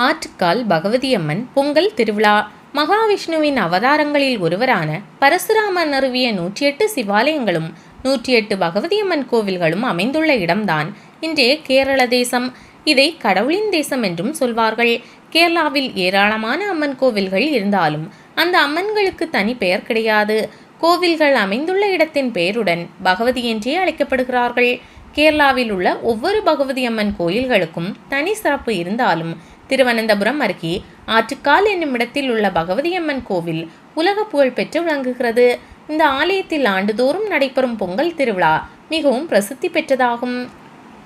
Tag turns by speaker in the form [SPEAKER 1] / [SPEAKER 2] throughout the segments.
[SPEAKER 1] ஆற்றுக்கால் பகவதியம்மன் பொங்கல் திருவிழா. மகாவிஷ்ணுவின் அவதாரங்களில் ஒருவரான பரசுராமர் நிறுவிய 108 சிவாலயங்களும் 108 பகவதியம்மன் கோவில்களும் அமைந்துள்ள இடம்தான் இன்றைய கேரள தேசம். இதை கடவுளின் தேசம் என்றும் சொல்வார்கள். கேரளாவில் ஏராளமான அம்மன் கோவில்கள் இருந்தாலும் அந்த அம்மன்களுக்கு தனி பெயர் கிடையாது. கோவில்கள் அமைந்துள்ள இடத்தின் பெயருடன் பகவதி என்றே அழைக்கப்படுகிறார்கள். கேரளாவில் உள்ள ஒவ்வொரு பகவதி அம்மன் கோயில்களுக்கும் தனி சிறப்பு இருந்தாலும் திருவனந்தபுரம் அருகே ஆற்றுக்கால் என்னும் இடத்தில் உள்ள பகவதி அம்மன் கோவில் உலக புகழ் பெற்று விளங்குகிறது. இந்த ஆலயத்தில் ஆண்டுதோறும் நடைபெறும் பொங்கல் திருவிழா மிகவும் பிரசித்தி பெற்றதாகும்.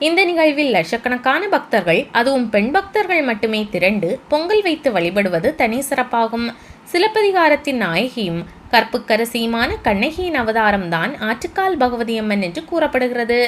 [SPEAKER 1] இந்த நிகழ்வில் லட்சக்கணக்கான பக்தர்கள், அதுவும் பெண் பக்தர்கள் மட்டுமே திரண்டு பொங்கல் வைத்து வழிபடுவது தனி சிறப்பாகும். சிலப்பதிகாரத்தின் நாயகியும் கற்புக்கரசியுமான கண்ணகியின் அவதாரம்தான் ஆற்றுக்கால் பகவதியம்மன் என்று கூறப்படுகிறது.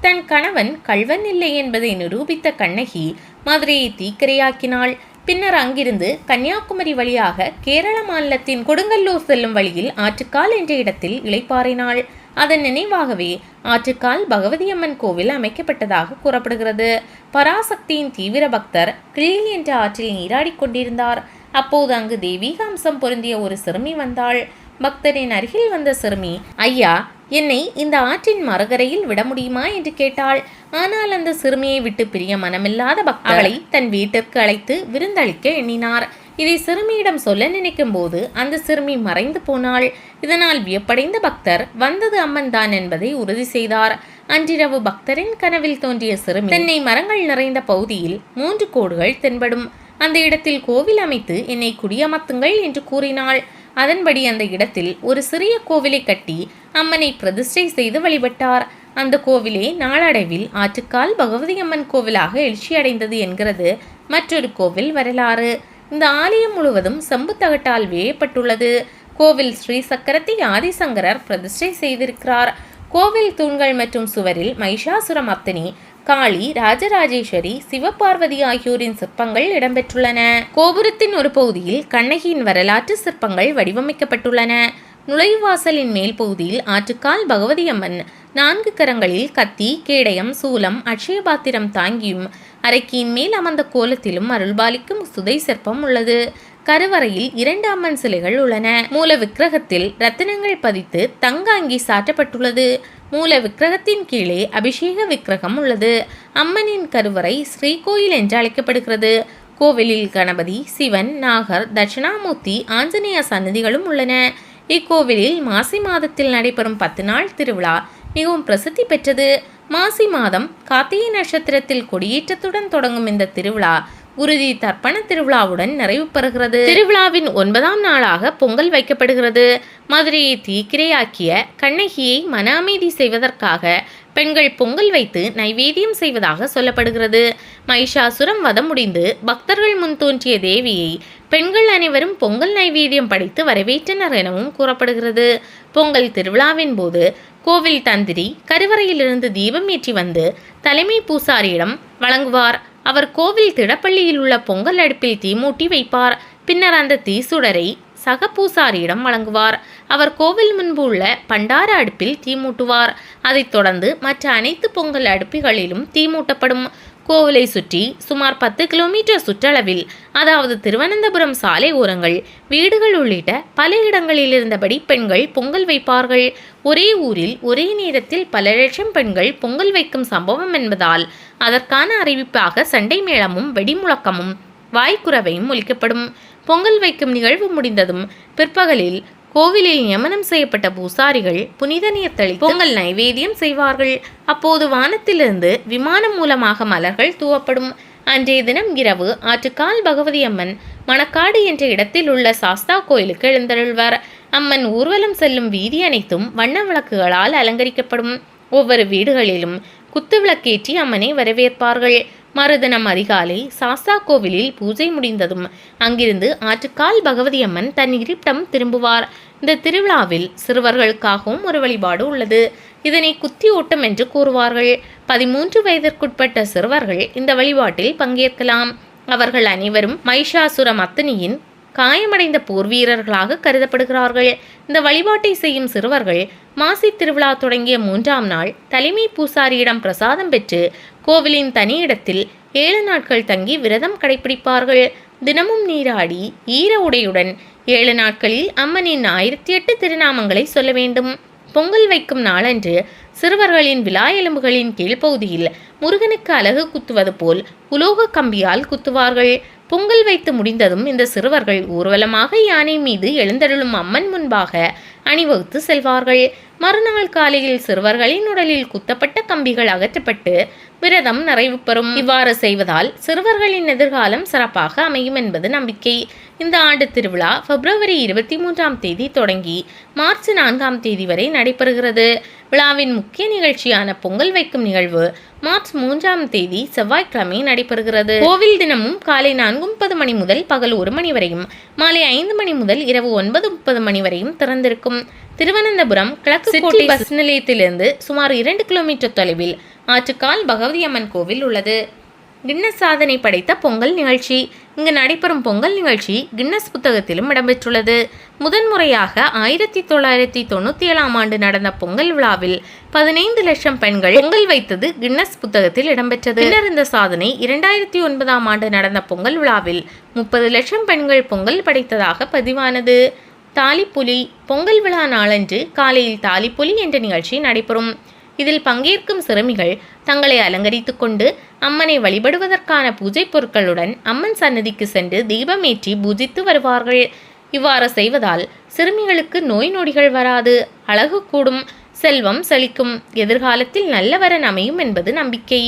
[SPEAKER 1] தன் கணவன் கள்வன் இல்லை என்பதை நிரூபித்த கண்ணகி மதுரையை தீக்கிரையாக்கினாள். பின்னர் அங்கிருந்து கன்னியாகுமரி வழியாக கேரள மாநிலத்தின் கொடுங்கல்லூர் செல்லும் வழியில் ஆற்றுக்கால் என்ற இடத்தில் இளைப்பாறினாள். அதன் நினைவாகவே ஆற்றுக்கால் பகவதியம்மன் கோவில் அமைக்கப்பட்டதாக கூறப்படுகிறது. பராசக்தியின் தீவிர பக்தர் கிள்ளி என்ற ஆற்றில் நீராடிக் கொண்டிருந்தார். அப்போது அங்கு தெய்வீக அம்சம் பொருந்திய ஒரு சிறுமி வந்தாள். பக்தரின் அருகில் வந்த சிறுமி, ஐயா, என்னை இந்த ஆற்றின் மறுகரையில் விட முடியுமா என்று கேட்டாள். ஆனால் அந்த சிறுமியை விட்டு பிரிய மனமில்லாத பக்தர் அவளை தன் வீட்டிற்கு அழைத்து விருந்தளிக்க எண்ணினார். இதை சிறுமியிடம் சொல்ல நினைக்கும் போது அந்த சிறுமி மறைந்து போனாள். இதனால் வியப்படைந்த பக்தர் வந்தது அம்மன் தான் என்பதை உறுதி செய்தார். அன்றிரவு பக்தரின் கனவில் தோன்றிய சிறுமி தென்னை மரங்கள் நிறைந்த பகுதியில் 3 கோடுகள் தென்படும். அந்த இடத்தில் கோவில் அமைத்து என்னை குடியமர்த்துங்கள் என்று கூறினாள். அதன்படி அந்த இடத்தில் ஒரு சிறிய கோவிலை கட்டி அம்மனை பிரதிஷ்டை செய்து வழிபட்டார். அந்த கோவிலே நாளடைவில் ஆற்றுக்கால் பகவதியம்மன் கோவிலாக எழுச்சியடைந்தது என்கிறது மற்றொரு கோவில் வரலாறு. இந்த ஆலயம் முழுவதும் செம்பு தகட்டால் வேயப்பட்டுள்ளது. கோவில் ஸ்ரீ சக்கரத்தை ஆதிசங்கரர் பிரதிஷ்டை செய்திருக்கிறார். கோவில் தூண்கள் மற்றும் சுவரில் மகிஷாசுரமர்த்தினி, காளி, ராஜராஜேஸ்வரி, சிவபார்வதி ஆகியோரின் சிற்பங்கள் இடம்பெற்றுள்ளன. கோபுரத்தின் ஒரு பகுதியில் கண்ணகியின் வரலாற்று சிற்பங்கள் வடிவமைக்கப்பட்டுள்ளன. நுழைவாசலின் மேல் பகுதியில் ஆற்றுக்கால் பகவதியம்மன் 4 கரங்களில் கத்தி, கேடயம், சூலம், அட்சயபாத்திரம் தாங்கியும் அரைக்கியின் மேல் அமர்ந்த கோலத்திலும் அருள்பாலிக்கும் சுதை சிற்பம் உள்ளது. கருவறையில் 2 அம்மன் சிலைகள் உள்ளன. மூல விக்கிரகத்தில் ரத்தினங்கள் பதித்து தங்க அங்கி சாற்றப்பட்டுள்ளது. மூல விக்கிரகத்தின் கீழே அபிஷேக விக்கிரகம் உள்ளது. அம்மனின் கருவறை ஸ்ரீகோயில் என்று அழைக்கப்படுகிறது. கோவிலில் கணபதி, சிவன், நாகர், தட்சிணாமூர்த்தி, ஆஞ்சநேய சன்னதிகளும் உள்ளன. இக்கோவிலில் மாசி மாதத்தில் நடைபெறும் 10 நாள் திருவிழா மிகவும் பிரசித்தி பெற்றது. மாசி மாதம் கார்த்திகை நட்சத்திரத்தில் கொடியேற்றத்துடன் தொடங்கும் இந்த திருவிழா குருதி தர்ப்பண திருவிழாவுடன் நிறைவு பெறுகிறது. திருவிழாவின் 9ஆம் நாளாக பொங்கல் வைக்கப்படுகிறது. மதுரையை தீக்கிரையாக்கிய கண்ணகியை மன அமைதி செய்வதற்காக பெண்கள் பொங்கல் வைத்து நைவேத்தியம் செய்வதாக சொல்லப்படுகிறது. மகிஷாசுரம் வதம் முடிந்து பக்தர்கள் முன் தோன்றிய தேவியை பெண்கள் அனைவரும் பொங்கல் நைவேத்தியம் படைத்து வரவேற்றனர் எனவும் கூறப்படுகிறது. பொங்கல் திருவிழாவின் போது கோவில் தந்திரி கருவறையிலிருந்து தீபம் ஏற்றி வந்து தலைமை பூசாரியிடம் வழங்குவார். அவர் கோவில் திடப்பள்ளியில் உள்ள பொங்கல் அடுப்பில் தீமூட்டி வைப்பார். பின்னர் அந்த தீசுடரை சக பூசாரியிடம் வழங்குவார். அவர் கோவில் முன்பு உள்ள பண்டார அடுப்பில் தீமூட்டுவார். அதைத் தொடர்ந்து மற்ற அனைத்து பொங்கல் அடுப்புகளிலும் தீமூட்டப்படும். கோவிலை சுற்றி சுமார் 10 கிலோமீட்டர் சுற்றளவில், அதாவது திருவனந்தபுரம் சாலை ஓரங்கள், வீடுகள் உள்ளிட்ட பல இடங்களில் இருந்தபடி பெண்கள் பொங்கல் வைப்பார்கள். ஒரே ஊரில் ஒரே நேரத்தில் பல லட்சம் பெண்கள் பொங்கல் வைக்கும் சம்பவம் என்பதால் அதற்கான அறிவிப்பாக சண்டை மேளமும் வெடிமுழக்கமும் வாய்க்குறவையும் ஒலிக்கப்படும். பொங்கல் வைக்கும் நிகழ்வு முடிந்ததும் பிற்பகலில் கோவிலில் நியமனம் செய்யப்பட்ட பூசாரிகள் புனித நீர் தெளித்து பொங்கல் நைவேத்தியம் செய்வார்கள். அப்போது வானத்திலிருந்து விமானம் மூலமாக மலர்கள் தூவப்படும். அன்றைய தினம் இரவு ஆற்றுக்கால் பகவதியம்மன் மணக்காடு என்ற இடத்தில் உள்ள சாஸ்தா கோயிலுக்கு எழுந்தருள்வர். அம்மன் ஊர்வலம் செல்லும் வீதி அனைத்தும் வண்ண விளக்குகளால் அலங்கரிக்கப்படும். ஒவ்வொரு வீடுகளிலும் குத்து விளக்கேற்றி அம்மனை வரவேற்பார்கள். மறுதினம் அதிகாலை சாஸ்தா கோவிலில் பூஜை முடிந்ததும் அங்கிருந்து ஆற்றுக்கால் பகவதியம்மன் தன் இருப்பிடம் திரும்புவார். இந்த திருவிழாவில் சிறுவர்களுக்காகவும் ஒரு வழிபாடு உள்ளது. இதனை குத்தி ஓட்டம் என்று கூறுவார்கள். 13 வயதிற்குட்பட்ட சிறுவர்கள் இந்த வழிபாட்டில் பங்கேற்கலாம். அவர்கள் அனைவரும் மகிஷாசுரமர்த்தினியின் காயமடைந்த போர் வீரர்களாக கருதப்படுகிறார்கள். இந்த வழிபாட்டை செய்யும் சிறுவர்கள் மாசி திருவிழா தொடங்கிய 3ஆம் நாள் தலைமை பூசாரியிடம் பிரசாதம் பெற்று கோவிலின் தனி இடத்தில் 7 நாட்கள் தங்கி விரதம் கடைபிடிப்பார்கள். தினமும் நீராடி ஈர உடையுடன் 7 நாட்களில் அம்மனின் 1008 திருநாமங்களை சொல்ல வேண்டும். பொங்கல் வைக்கும் நாளன்று சிறுவர்களின் விலா எலும்புகளின் கீழ்ப்பகுதியில் முருகனுக்கு அலகு குத்துவது போல் உலோக கம்பியால் குத்துவார்கள். பொங்கல் வைத்து முடிந்ததும் இந்த சிறுவர்கள் ஊர்வலமாக யானை மீது எழுந்தருளும் அம்மன் முன்பாக அணிவகுத்து செல்வார்கள். மறுநாள் காலையில் சிறுவர்களின் உடலில் குத்தப்பட்ட கம்பிகள் அகற்றப்பட்டு விரதம் நிறைவு பெறும். இவ்வாறு செய்வதால் சிறுவர்களின் எதிர்காலம் சிறப்பாக அமையும் என்பது நம்பிக்கை. இந்த ஆண்டு திருவிழா பிப்ரவரி 23ஆம் தேதி தொடங்கி மார்ச் 4ஆம் தேதி வரை நடைபெறுகிறது. விழாவின் முக்கிய நிகழ்ச்சியான பொங்கல் வைக்கும் நிகழ்வு மார்ச் 3ஆம் தேதி செவ்வாய்க்கிழமை நடைபெறுகிறது. கோவில் தினமும் காலை 4:30 மணி முதல் பகல் 1 மணி வரையும், மாலை 5 மணி முதல் இரவு 9:30 மணி வரையும் திறந்திருக்கும். திருவனந்தபுரம் கிழக்கு கோட்டை பஸ் நிலையத்திலிருந்து சுமார் 2 கிலோமீட்டர் தொலைவில் ஆற்றுக்கால் பகவதி அம்மன் கோவில் உள்ளது. கின்னஸ் சாதனை படைத்த பொங்கல் நிகழ்ச்சி. இங்கு நடைபெறும் பொங்கல் நிகழ்ச்சி கின்னஸ் புத்தகத்திலும் இடம்பெற்றுள்ளது. முதன்முறையாக 1997ஆம் ஆண்டு நடந்த பொங்கல் விழாவில் 15 லட்சம் பெண்கள் பொங்கல் வைத்தது கின்னஸ் புத்தகத்தில் இடம்பெற்றது. பின்னர் இந்த சாதனை 2009ஆம் ஆண்டு நடந்த பொங்கல் விழாவில் 30 லட்சம் பெண்கள் பொங்கல் படைத்ததாக பதிவானது. தாலிப்புலி. பொங்கல் விழா நாளன்று காலையில் தாலிப்புலி என்ற நிகழ்ச்சி நடைபெறும். இதில் பங்கேற்கும் சிறுமிகள் தங்களை அலங்கரித்துக் கொண்டு அம்மனை வழிபடுவதற்கான பூஜை பொருட்களுடன் அம்மன் சன்னதிக்கு சென்று தீபமேற்றி பூஜித்து வருவார்கள். இவ்வாறு செய்வதால் சிறுமிகளுக்கு நோய் நொடிகள் வராது, அழகு கூடும், செல்வம் செழிக்கும், எதிர்காலத்தில் நல்ல வரன் அமையும் என்பது நம்பிக்கை.